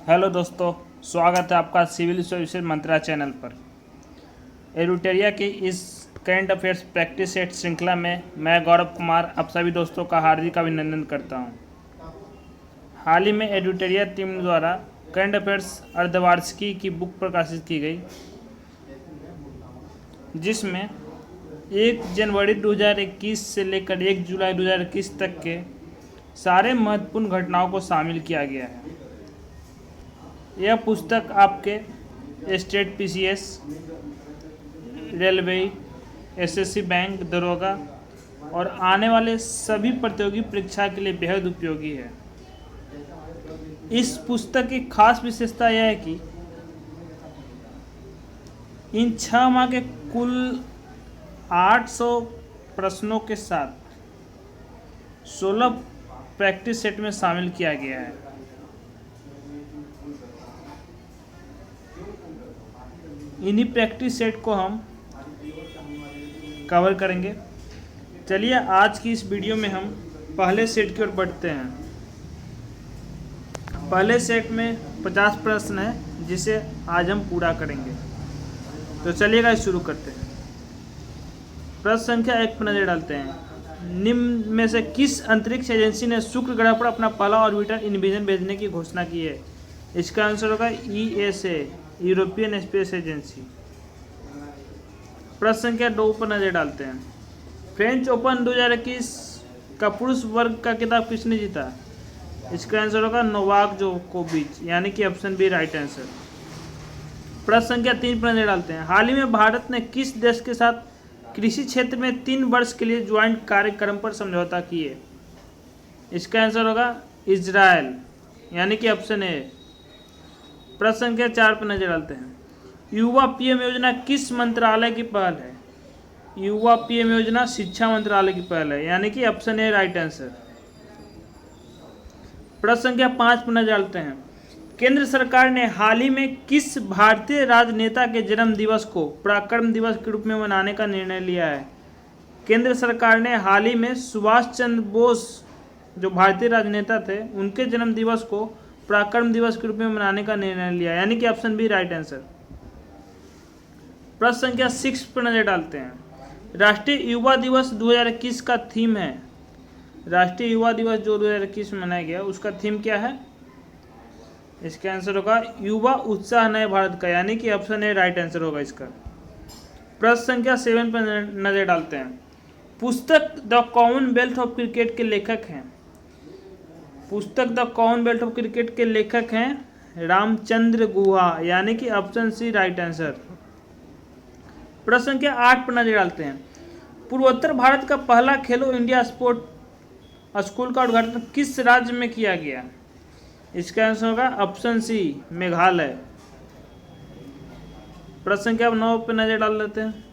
Hello दोस्तों, स्वागत है आपका सिविल सर्विसेज मंत्रा चैनल पर। एडुटेरिया की इस करंट अफेयर्स प्रैक्टिस सेट श्रृंखला में मैं गौरव कुमार आप सभी दोस्तों का हार्दिक अभिनंदन करता हूं। हाल ही में एडुटेरिया टीम द्वारा करंट अफेयर्स अर्धवार्षिकी की बुक प्रकाशित की गई, जिसमें 1 जनवरी 2021 से लेकर 1 जुलाई 2021 तक के सारे महत्वपूर्ण घटनाओं को शामिल किया गया है। यह पुस्तक आपके state PCS, railway, SSC bank, दरोगा और आने वाले सभी प्रतियोगी परीक्षा के लिए बेहद उपयोगी है। इस पुस्तक की खास विशेषता यह है कि इन 6 माह के कुल 800 प्रश्नों के साथ 16 प्रैक्टिस सेट में शामिल किया गया है। इन्हीं प्रैक्टिस सेट को हम कवर करेंगे। चलिए आज की इस वीडियो में हम पहले सेट की ओर बढ़ते हैं। पहले सेट में 50 प्रश्न है, जिसे आज हम पूरा करेंगे। तो चलिएगा शुरू करते हैं। प्रश्न संख्या 1 पर नजर डालते हैं। निम्न में से किस अंतरिक्ष एजेंसी ने शुक्र ग्रह पर अपना पहला ऑर्बिटर इनविजन भेजने की घोषणा की है? इसका आंसर होगा ईएसए, यूरोपियन स्पेस एजेंसी। प्रश्न संख्या 2 पर नजर डालते हैं। फ्रेंच ओपन 2021 का पुरुष वर्ग का खिताब किसने जीता? इसका आंसर होगा नोवाक जोकोविच, यानी कि ऑप्शन बी राइट आंसर। प्रश्न संख्या 3 पर नजर डालते हैं। हाल ही में भारत ने किस देश के साथ कृषि क्षेत्र में 3 वर्ष के लिए ज्वाइंट कार्यक्रम पर समझौता किए? इसका आंसर होगा इजराइल, यानी कि ऑप्शन ए। प्रश्न संख्या 4 पर नजर डालते हैं। युवा पीएम योजना किस मंत्रालय की पहल है? युवा पीएम योजना शिक्षा मंत्रालय की पहल है, यानी कि ऑप्शन ए राइट आंसर। प्रश्न संख्या 5 पर नजर डालते हैं। केंद्र सरकार ने हाल ही में किस भारतीय राजनेता के जन्म दिवस को पराक्रम दिवस के रूप में मनाने का निर्णय लिया है? केंद्र सरकार ने हाल ही में सुभाष चंद्र बोस, जो भारतीय राजनेता थे, उनके जन्म दिवस को पराक्रम दिवस के रूप में मनाने का निर्णय लिया, यानी कि ऑप्शन बी राइट आंसर। प्रश्न संख्या 6 पर नजर डालते हैं। राष्ट्रीय युवा दिवस 2021 का थीम है। राष्ट्रीय युवा दिवस जो 2021 में मनाया गया, उसका थीम क्या है? इसका आंसर होगा युवा उत्साह नए भारत का, यानी कि ऑप्शन ए राइट आंसर होगा इसका। प्रश्न संख्या 7 पर नजर डालते हैं। पुस्तक द कॉमनवेल्थ ऑफ क्रिकेट के लेखक हैं। पुस्तक द कॉमनवेल्थ ऑफ क्रिकेट के लेखक हैं रामचंद्र गुहा, यानी कि ऑप्शन सी राइट आंसर। प्रश्न संख्या 8 पर नजर डालते हैं। पूर्वोत्तर भारत का पहला खेलो इंडिया स्पोर्ट स्कूल का उद्घाटन किस राज्य में किया गया? इसका आंसर होगा ऑप्शन सी मेघालय। प्रश्न संख्या 9 पर नजर डाल लेते हैं।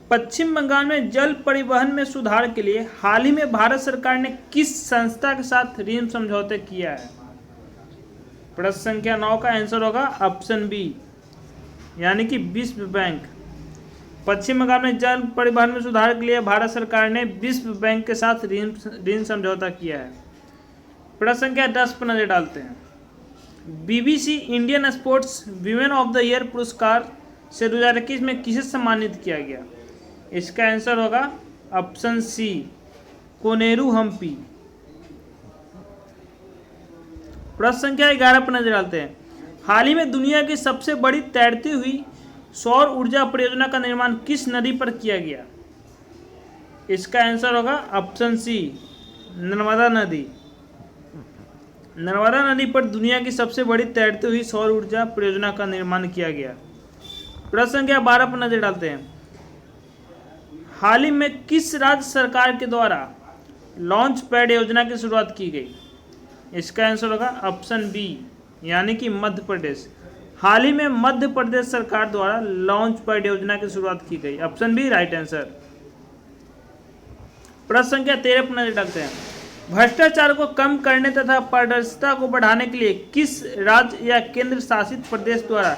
पश्चिम बंगाल में जल परिवहन में सुधार के लिए हाल ही में भारत सरकार ने किस संस्था के साथ ऋण समझौते किया है? प्रश्न संख्या 9 का आंसर होगा ऑप्शन बी, यानी कि विश्व बैंक। पश्चिम बंगाल में जल परिवहन में सुधार के लिए भारत सरकार ने विश्व बैंक के साथ ऋण समझौता किया है। प्रश्न संख्या 10 पर नजर डालते हैं। BBC Indian sports women of the year पुरस्कार से 2021 में किसे सम्मानित किया गया? इसका आंसर होगा ऑप्शन सी कोनेरू हम्पी। प्रश्न संख्या 11 पर नजर डालते हैं। हाल ही में दुनिया की सबसे बड़ी तैरती हुई सौर ऊर्जा परियोजना का निर्माण किस नदी पर किया गया? इसका आंसर होगा ऑप्शन सी नर्मदा नदी। नर्मदा नदी पर दुनिया की सबसे बड़ी तैरती हुई सौर ऊर्जा परियोजना का निर्माण किया गया। प्रश्न संख्या 12 पर नजर डालते हैं। हाल ही में किस राज्य सरकार के द्वारा लॉन्च पैड योजना की शुरुआत की गई? इसका आंसर होगा ऑप्शन बी, यानी कि मध्य प्रदेश। हाल ही में मध्य प्रदेश सरकार द्वारा लॉन्च पैड योजना की शुरुआत की गई, ऑप्शन बी राइट आंसर। प्रश्न संख्या 13 पर नजर डालते हैं। भ्रष्टाचार को कम करने तथा पारदर्शिता को बढ़ाने के लिए किस राज्य या केंद्र शासित प्रदेश द्वारा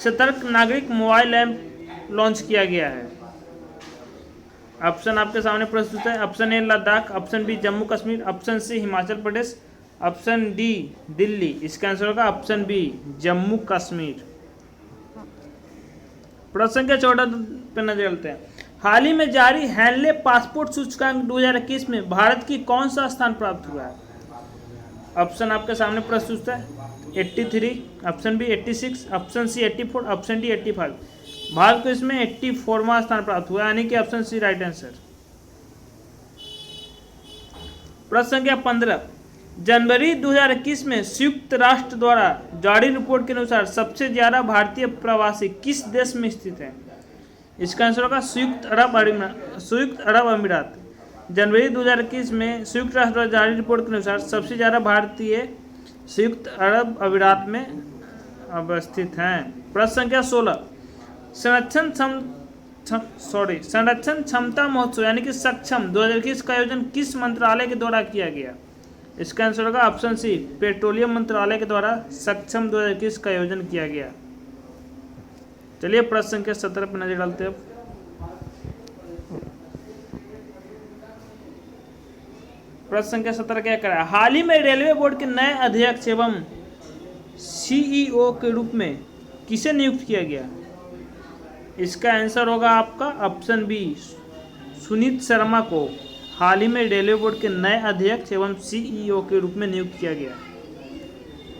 सतर्क नागरिक मोबाइल ऐप लॉन्च किया गया है? ऑप्शन आपके सामने प्रस्तुत है। Option A Ladakh, option B Jammu Kashmir, option C Himachal Pradesh, option D Delhi. इसका आंसर होगा ऑप्शन बी जम्मू कश्मीर। प्रश्न संख्या 14 पे नजर डालते हैं। हाल ही में जारी हैनले पासपोर्ट सूचकांक 2021 में भारत की कौन सा स्थान प्राप्त हुआ है? ऑप्शन आपके सामने प्रस्तुत है। 83, option B 86, option C 84, option D 85। Bharat को इसमें 84वां स्थान प्राप्त हुआ, यानी कि ऑप्शन सी राइट आंसर। प्रश्न संख्या 15। जनवरी 2021 में संयुक्त राष्ट्र द्वारा जारी रिपोर्ट के अनुसार सबसे ज्यादा भारतीय प्रवासी किस देश में स्थित हैं? इसका आंसर होगा संयुक्त अरब अमीरात। जनवरी 2021 में संयुक्त राष्ट्र द्वारा जारी रिपोर्ट के अनुसार सबसे ज्यादा भारतीय संयुक्त अरब अमीरात में अवस्थित हैं। प्रश्न संख्या 16। संरक्षण क्षमता महोत्सव यानी कि सक्षम 2021 का आयोजन किस मंत्रालय के द्वारा किया गया? इसका आंसर होगा ऑप्शन सी पेट्रोलियम मंत्रालय के द्वारा सक्षम 2021 का आयोजन किया गया। चलिए प्रश्न संख्या 17 पर नजर डालते हैं। प्रश्न संख्या 17 क्या करा? हाल ही में रेलवे बोर्ड के नए अध्यक्ष एवं सीईओ के रूप में किसे नियुक्त किया गया? इसका आंसर होगा आपका ऑप्शन बी सुनीत शर्मा को हाल ही में रेलवे बोर्ड के नए अध्यक्ष एवं सीईओ के रूप में नियुक्त किया गया।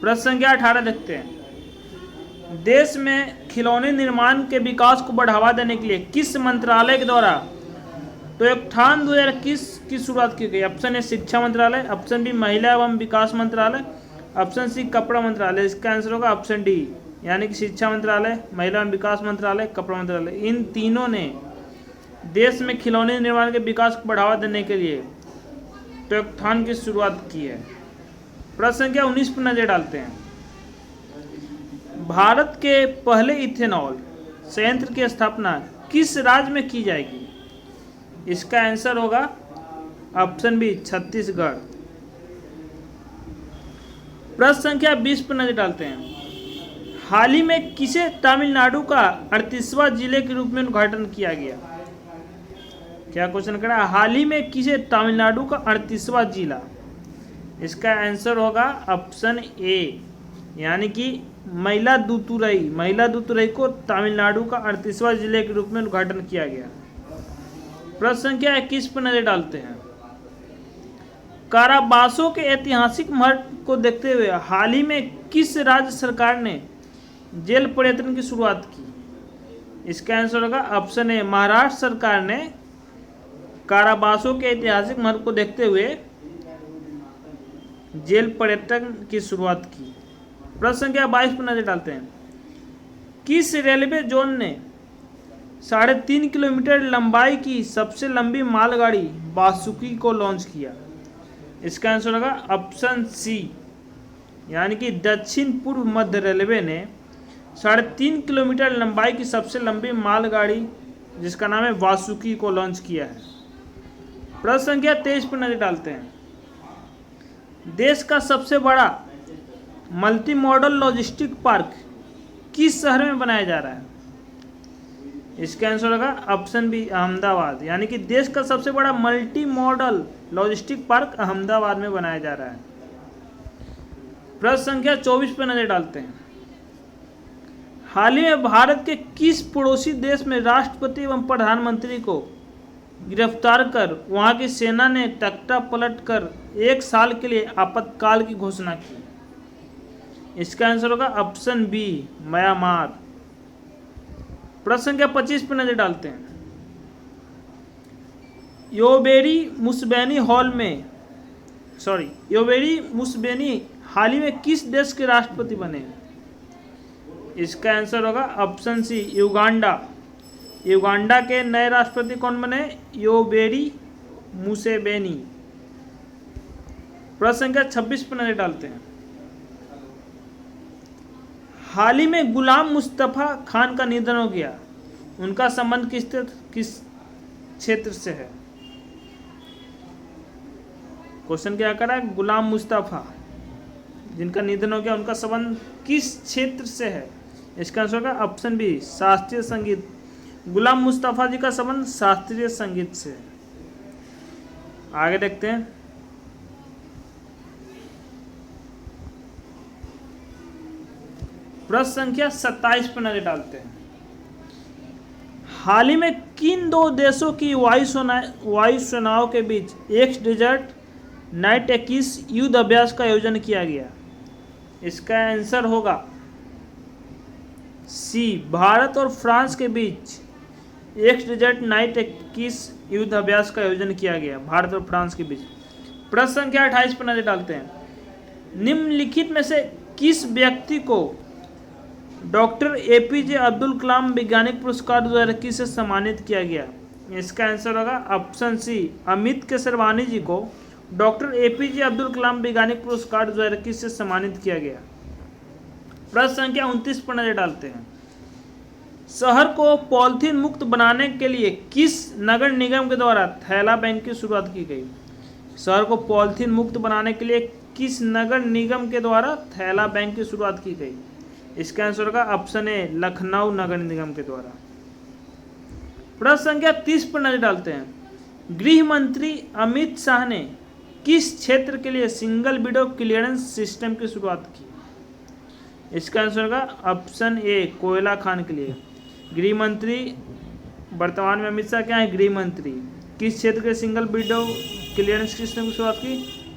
प्रश्न संख्या 18 देखते हैं। देश में खिलौने निर्माण के विकास को बढ़ावा देने के लिए किस मंत्रालय के द्वारा टोयोक्थॉन 2021 की शुरुआत की गई? ऑप्शन ए शिक्षा मंत्रालय, ऑप्शन बी महिला एवं विकास मंत्रालय, ऑप्शन सी कपड़ा मंत्रालय। इसका आंसर होगा ऑप्शन डी यानी कि शिक्षा मंत्रालय, महिला एवं विकास मंत्रालय, कपड़ा मंत्रालय। इन तीनों ने देश में खिलौने निर्माण के विकास को बढ़ावा देने के लिए टोयोक्थॉन की शुरुआत की है। प्रश्न संख्या 19 पर नजर डालते हैं। भारत के पहले इथेनॉल संयंत्र की स्थापना किस राज्य में की जाएगी? इसका आंसर होगा ऑप्शन बी छत्तीसगढ़। प्रश्न संख्या 20 पर नजर डालते हैं। हाल ही में किसे तमिलनाडु का 38वां जिले के रूप में उद्घाटन किया गया? क्या क्वेश्चन करा? हाल ही में किसे तमिलनाडु का 38वां जिला? इसका आंसर होगा ऑप्शन ए यानी कि मयिलादुतुरई को तमिलनाडु का 38वां जिले के रूप में उद्घाटन किया गया। प्रश्न संख्या 21 पर नजर डालते हैं। काराबासों के ऐतिहासिक महत्व को देखते हुए हाल ही में किस राज्य सरकार ने जेल पर्यटन की शुरुआत की? इसका आंसर होगा ऑप्शन ए महाराष्ट्र सरकार ने काराबासों के ऐतिहासिक महत्व को देखते हुए जेल पर्यटन की शुरुआत की। प्रश्न संख्या 22 पर नजर डालते हैं। किस रेलवे जोन ने 3.5 किलोमीटर लंबाई की सबसे लंबी मालगाड़ी वासुकी को लॉन्च किया? इसका आंसर होगा ऑप्शन सी यानी कि दक्षिण पूर्व मध्य रेलवे ने 3.5 किलोमीटर लंबाई की सबसे लंबी मालगाड़ी जिसका नाम है वासुकी को लॉन्च किया है। प्रश्न संख्या 23 पर नजर डालते हैं। देश का सबसे बड़ा मल्टी मॉडल लॉजिस्टिक पार्क किस शहर में बनाया जा रहा है? इसका आंसर होगा ऑप्शन बी अहमदाबाद यानी कि देश का सबसे बड़ा multi modal logistic park Ahmedabad में बनाया जा रहा है। प्रश्न संख्या 24 पर नजर डालते हैं। हाल ही में भारत के किस पड़ोसी देश में राष्ट्रपति एवं प्रधानमंत्री को गिरफ्तार कर वहां की सेना ने तख्ता पलट कर 1 साल के लिए आपातकाल की घोषणा की? इसका आंसर होगा ऑप्शन बी म्यांमार। प्रश्न संख्या 25 पर नजर डालते हैं। योवेरी मुसेवेनी हाल ही में किस देश के राष्ट्रपति बने? इसका आंसर होगा ऑप्शन सी युगांडा। युगांडा के नए राष्ट्रपति कौन बने? Yoweri Museveni. प्रश्न संख्या 26 पर नजर डालते हैं। हाल ही में गुलाम मुस्तफा खान का निधन हो गया, उनका संबंध किस क्षेत्र से है? क्वेश्चन क्या करा? गुलाम मुस्तफा जिनका निधन हो गया उनका संबंध किस क्षेत्र से है? इसका आंसर होगा ऑप्शन बी शास्त्रीय संगीत गुलाम मुस्तफ़ा जी का संबंध शास्त्रीय संगीत से। आगे देखते हैं। प्रश्न संख्या 27 पर नजर डालते हैं। हाल ही में किन दो देशों की वायुसेनाओं के बीच एक्स डेजर्ट नाइट 21 युद्ध अभ्यास का आयोजन किया गया? इसका आंसर होगा सी, भारत और फ्रांस के बीच एक्स डेजर्ट नाइट 21 युद्ध अभ्यास का आयोजन किया गया, भारत और फ्रांस के बीच। प्रश्न संख्या 28 पर नजर डालते हैं। निम्नलिखित में से किस व्यक्ति को डॉक्टर एपीजे अब्दुल कलाम वैज्ञानिक पुरस्कार 2021 से सम्मानित किया गया? इसका आंसर होगा ऑप्शन सी, अमित केसरवानी जी को डॉक्टर एपीजे अब्दुल कलाम वैज्ञानिक पुरस्कार 2021 से सम्मानित किया गया। प्रश्न संख्या 29 पर नजर डालते हैं। शहर को पॉलिथीन मुक्त बनाने के लिए किस नगर निगम के द्वारा थैला बैंक की शुरुआत की गई? शहर को पॉलिथीन मुक्त बनाने के लिए किस नगर निगम के द्वारा थैला बैंक की शुरुआत की गई? इसका आंसर होगा ऑप्शन ए, लखनऊ नगर निगम के द्वारा। प्रश्न संख्या 30 पर नजर डालते हैं। गृह मंत्री अमित शाह ने किस क्षेत्र के लिए सिंगल विंडो क्लियरेंस सिस्टम की शुरुआत की? इसका आंसर होगा ऑप्शन ए, कोयला खान के लिए। गृह मंत्री वर्तमान में अमित शाह क्या है? गृह मंत्री। किस क्षेत्र के सिंगल विंडो क्लियरेंस सिस्टम की शुरुआत की?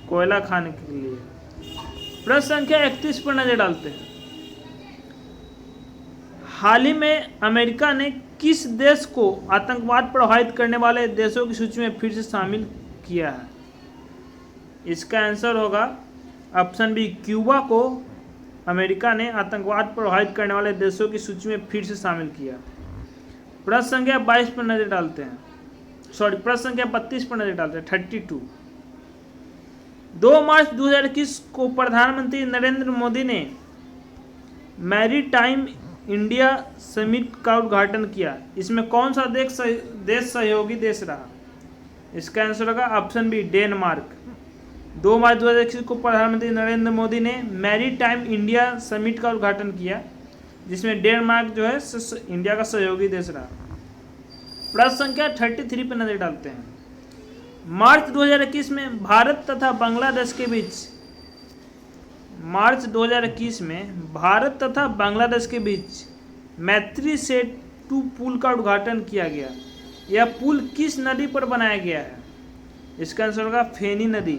कोयला खान के लिए। प्रश्न संख्या 31 पर नजर डालते हैं। हाल ही में अमेरिका ने किस देश को आतंकवाद प्रभावित करने वाले देशों की सूची में फिर से शामिल किया है? इसका आंसर होगा ऑप्शन बी, क्यूबा को अमेरिका ने आतंकवाद प्रभावित करने वाले देशों की सूची में फिर से शामिल किया। प्रश्न संख्या 22 पर नजर डालते हैं। प्रश्न संख्या 32 पर नजर डालते हैं। 32। 2 मार्च 2021 को प्रधानमंत्री नरेंद्र मोदी ने मैरीटाइम इंडिया समिट का उद्घाटन किया। इसमें कौन सा देश सहयोगी देश रहा? इसका आंसर होगा ऑप्शन बी, डेनमार्क। 2 मार्च 2021 को प्रधानमंत्री नरेंद्र मोदी ने मैरीटाइम इंडिया समिट का उद्घाटन किया, जिसमें डेनमार्क जो है इंडिया का सहयोगी देश रहा। प्रश्न संख्या 33 पर नजर डालते हैं। मार्च 2021 में भारत तथा बांग्लादेश के बीच मैत्री सेतु पुल का उद्घाटन किया गया। यह पुल किस नदी पर बनाया गया है? इसका आंसर होगा फेनी नदी।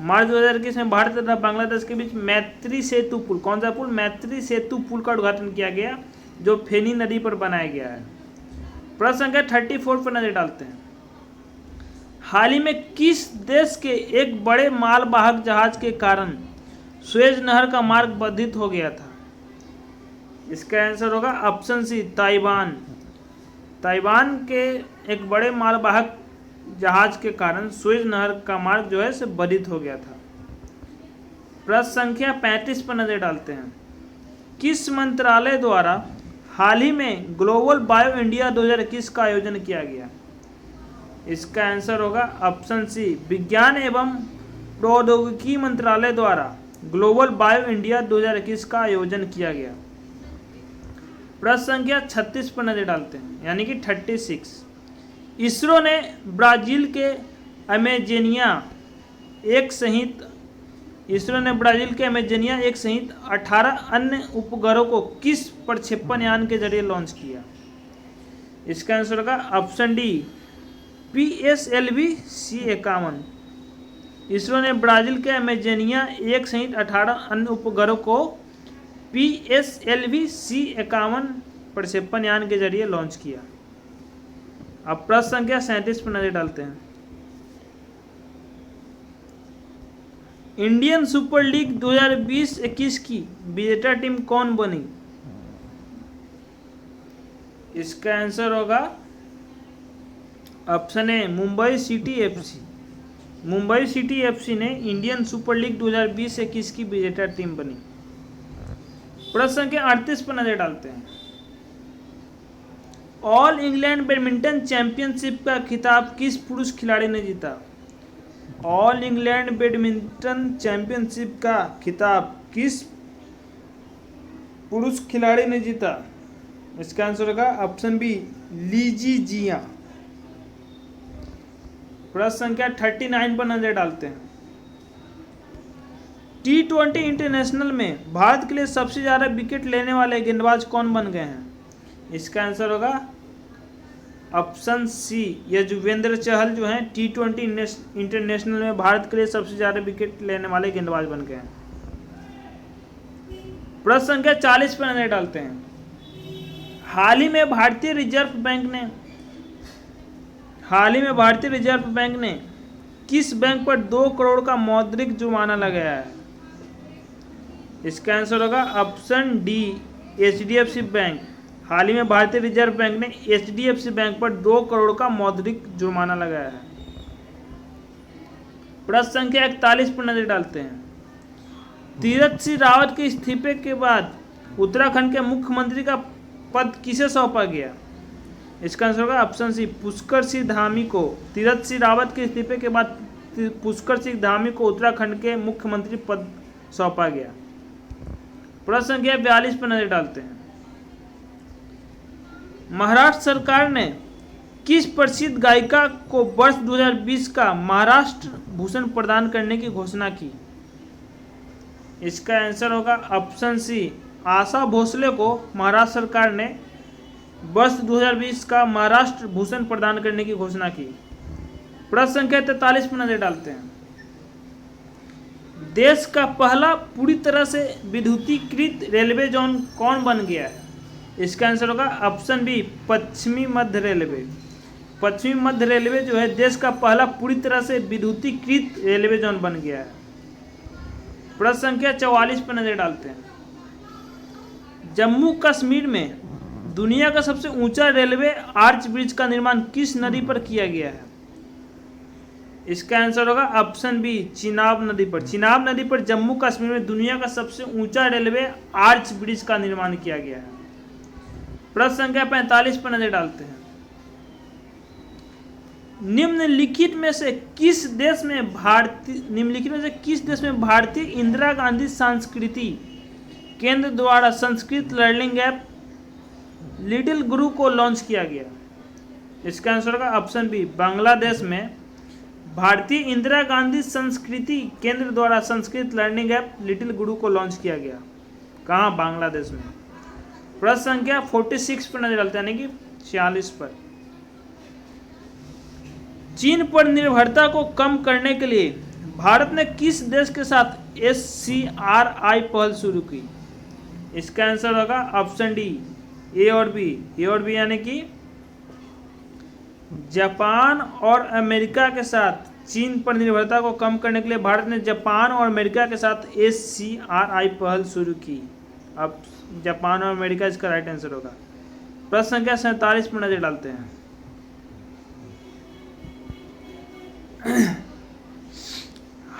मार्च 2021 में भारत तथा बांग्लादेश के बीच मैत्री सेतु पुल, कौन सा पुल? मैत्री सेतु पुल का उद्घाटन किया गया, जो फेनी नदी पर बनाया गया है। प्रश्न संख्या 34 पर नजर डालते हैं। हाल ही में किस देश के एक बड़े मालवाहक जहाज के कारण सुएज नहर का मार्ग बाधित हो गया था? इसका आंसर होगा ऑप्शन सी, ताइवान। ताइवान के एक बड़े मालवाहक जहाज के कारण सुएज नहर का मार्ग जो है से बाधित हो गया था। प्रश्न संख्या 35 पर नजर डालते हैं। किस मंत्रालय द्वारा हाल ही में ग्लोबल बायो इंडिया 2021 का आयोजन किया गया? इसका आंसर होगा ऑप्शन सी, विज्ञान एवं प्रौद्योगिकी मंत्रालय द्वारा ग्लोबल बायो इंडिया 2021 का आयोजन किया गया। प्रश्न संख्या 36 पर नजर डालते हैं, यानी कि 36। इसरो ने ब्राजील के अमेजनिया एक सहित 18 अन्य उपग्रहों को किस प्रक्षेपण यान के जरिए लॉन्च किया? इसका आंसर होगा ऑप्शन डी, PSLV-C51। इसरो ने ब्राजील के अमेजनिया एक सहित 18 अन्य उपग्रहों को PSLV-C51 प्रक्षेपण यान के जरिए लॉन्च किया। अब प्रश्न संख्या 37 पर नजर डालते हैं। इंडियन सुपर लीग 2020-21 की विजेता टीम कौन बनी? इसका आंसर होगा option A, Mumbai city FC। Mumbai city FC ने इंडियन सुपर लीग 2020-21 की विजेता टीम बनी। प्रश्न संख्या 38 पर नजर डालते हैं। ऑल इंग्लैंड बैडमिंटन चैंपियनशिप का खिताब किस पुरुष खिलाड़ी ने जीता? ऑल इंग्लैंड बैडमिंटन चैंपियनशिप का खिताब किस पुरुष खिलाड़ी ने जीता? इसका आंसर होगा ऑप्शन बी लीजीजिया। प्रश्न संख्या 39 पर नजर डालते हैं। T20 इंटरनेशनल में भारत के लिए सबसे ज्यादा विकेट लेने वाले गेंदबाज कौन बन गए हैं? इसका आंसर होगा ऑप्शन सी यजुवेंद्र चहल जो हैं T20 इंटरनेशनल में भारत के लिए सबसे ज्यादा विकेट लेने वाले गेंदबाज बन गए हैं। प्रश्न संख्या 40 पर नजर डालते हैं। हाल ही में भारतीय रिजर्व बैंक ने किस बैंक पर 2 करोड़ का मौद्रिक जुर्माना लगाया है? इसका आंसर होगा ऑप्शन डी HDFC बैंक। हाल ही में भारतीय रिजर्व बैंक ने HDFC बैंक पर 2 करोड़ का मौद्रिक जुर्माना लगाया है। प्रश्न संख्या 41 पर नजर डालते हैं। तीरथ सिंह रावत के इस्तीफे के बाद उत्तराखंड के मुख्यमंत्री का पद किसे सौंपा गया? इसका आंसर होगा ऑप्शन सी पुष्कर सिंह धामी को। तीरथ सिंह रावत के इस्तीफे के बाद पुष्कर सिंह धामी को उत्तराखंड के मुख्यमंत्री पद सौंपा गया। प्रश्न संख्या 42 पर नजर डालते हैं। महाराष्ट्र सरकार ने किस प्रसिद्ध गायिका को वर्ष 2020 का महाराष्ट्र भूषण प्रदान करने की घोषणा की? इसका आंसर होगा ऑप्शन सी आशा भोसले को महाराष्ट्र सरकार ने वर्ष 2020 का महाराष्ट्र भूषण प्रदान करने की घोषणा की। प्रश्न संख्या 43 पर नजर डालते हैं। देश का पहला पूरी तरह से विद्युतीकृत रेलवे जोन कौन बन गया है? इसका आंसर होगा ऑप्शन बी पश्चिमी मध्य रेलवे। पश्चिमी मध्य रेलवे जो है देश का पहला पूरी तरह से विद्युतीकृत रेलवे जोन बन गया है। प्रश्न संख्या 44 पर नजर डालते हैं। जम्मू कश्मीर में दुनिया का सबसे ऊंचा रेलवे आर्च ब्रिज का निर्माण किस नदी पर किया गया है? इसका आंसर होगा ऑप्शन बी चिनाब नदी पर। चिनाब नदी पर जम्मू कश्मीर में दुनिया का सबसे ऊंचा रेलवे आर्च ब्रिज का निर्माण किया गया है। प्रश्न संख्या 45 पर नजर डालते हैं। निम्नलिखित में से किस देश में भारतीय इंदिरा गांधी संस्कृति केंद्र द्वारा संस्कृत लर्निंग ऐप लिटिल गुरु को लॉन्च किया गया? इसका आंसर होगा ऑप्शन बी बांग्लादेश में भारतीय इंदिरा गांधी संस्कृति केंद्र द्वारा संस्कृत लर्निंग ऐप लिटिल गुरु को लॉन्च किया गया। कहाँ? बांग्लादेश में। प्रश्न संख्या 46 पर नजर डालते हैं, यानी कि 46 पर। चीन पर निर्भरता को कम करने के लिए भारत ने किस देश के साथ SCRI पहल शुरू की? इसका आंसर होगा ऑप्शन डी ए और बी यानी कि जापान और अमेरिका के साथ। चीन पर निर्भरता को कम करने के लिए भारत ने जापान और अमेरिका के साथ SCRI पहल शुरू की। अब जापान और अमेरिका इसका राइट आंसर होगा। प्रश्न संख्या 47 पर नजर डालते हैं।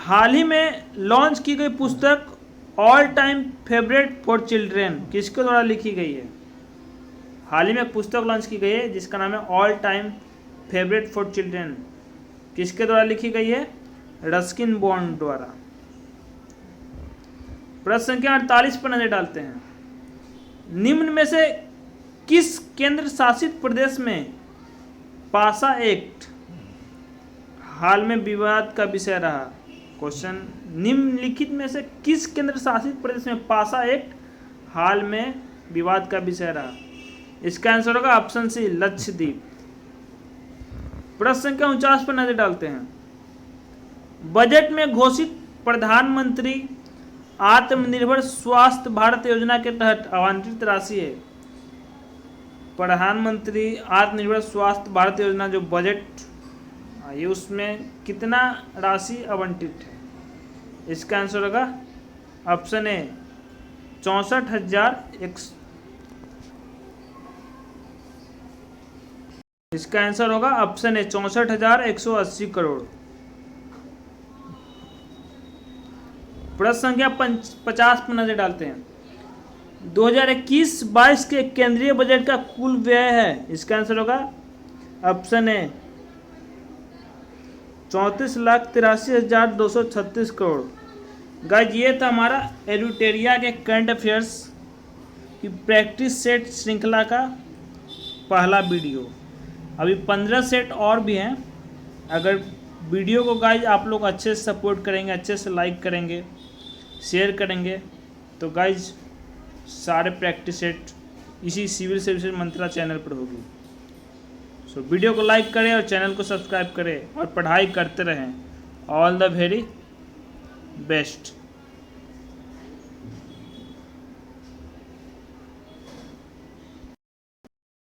हाल ही में लॉन्च की गई पुस्तक all time favourite for children किसके द्वारा लिखी गई है? हाल ही में पुस्तक लॉन्च की गई है जिसका नाम है all time favourite for children, किसके द्वारा लिखी गई है? रस्किन बॉन्ड द्वारा। प्रश्न संख्या 48 पर नजर डालते हैं। निम्न में से किस केंद्र शासित प्रदेश में पासा एक्ट हाल में विवाद का विषय रहा? क्वेश्चन, निम्नलिखित में से किस केंद्र शासित प्रदेश में पासा एक्ट हाल में विवाद का विषय रहा? इसका आंसर होगा ऑप्शन सी लक्षद्वीप। प्रश्न संख्या 49 पर नजर डालते हैं। बजट में घोषित प्रधानमंत्री आत्मनिर्भर स्वास्थ्य भारत योजना के तहत आवंटित राशि है। प्रधानमंत्री आत्मनिर्भर स्वास्थ्य भारत योजना जो बजट ये उसमें कितना राशि आवंटित है? इसका आंसर होगा ऑप्शन ए 64,100। इसका आंसर होगा ऑप्शन ए 64,180 करोड़। प्रश्न संख्या 50 पर नजर डालते हैं। 2021-22 के केंद्रीय बजट का कुल व्यय है। इसका आंसर होगा ऑप्शन ए 34,83,236 करोड़। गाइस ये था हमारा एडुटेरिया के करंट अफेयर्स कि प्रैक्टिस सेट श्रृंखला का पहला वीडियो। अभी 15 सेट और भी हैं। अगर वीडियो को गाइज आप लोग अच्छे से सपोर्ट करेंगे, अच्छे से लाइक करेंगे, शेयर करेंगे, तो गाइज सारे प्रैक्टिस सेट इसी सिविल सर्विसेज मंत्रा चैनल पर होगी। सो वीडियो को लाइक करें और चैनल को सब्सक्राइब करें और पढ़ाई करते रहें। All the very best.